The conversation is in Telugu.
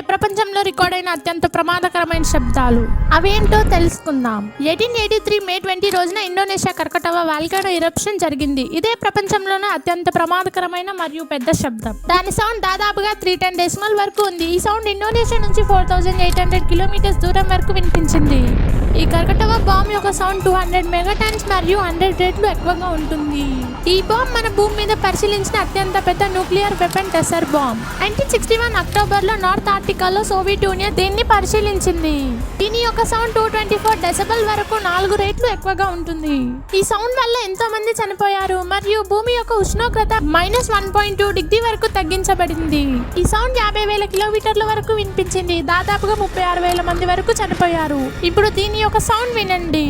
ప్రపంచంలో రికార్డ్ అయిన అత్యంత ప్రమాదకరమైన శబ్దాలు అవేంటో తెలుసుకుందాం. 1883 మే 20 రోజున ఇండోనేషియా కర్కటవ వాల్కనో ఇరప్షన్ జరిగింది. ఇదే ప్రపంచంలోనే అత్యంత ప్రమాదకరమైన మరియు పెద్ద శబ్దం. దాని సౌండ్ దాదాపుగా 310 డెసిమల్ వరకు ఉంది. ఈ సౌండ్ ఇండోనేషియా నుంచి 4800 కిలోమీటర్స్ దూరం వరకు వినిపించింది. ఈ కర్కటవ బాంబ్ యొక్క సౌండ్ 200 మెగాటన్స్ మరియు 100 రెట్లు ఎక్కువగా ఉంటుంది. ఈ బాంబ్ మన భూమి మీద పరిశీలించిన అత్యంత పెద్ద న్యూక్లియర్ వెపన్ టెసర్ బాంబ్. 1961 అక్టోబర్లో నార్త్ ఆర్టికాలో సోవియట్ యూనియన్ దీన్ని పరిశీలించింది. దీని యొక్క సౌండ్ 224 డెసిబెల్ వరకు 4 రెట్లు ఎక్కువగా ఉంటుంది. ఈ సౌండ్ వల్ల ఎంతో మంది చనిపోయారు మరియు భూమి యొక్క ఉష్ణోగ్రత -1.2 డిగ్రీ వరకు తగ్గించబడింది. ఈ సౌండ్ 50,000 కిలోమీటర్ల వరకు వినిపించింది. దాదాపుగా 36,000 మంది వరకు చనిపోయారు. ఇప్పుడు దీని యొక్క సౌండ్ వినండి.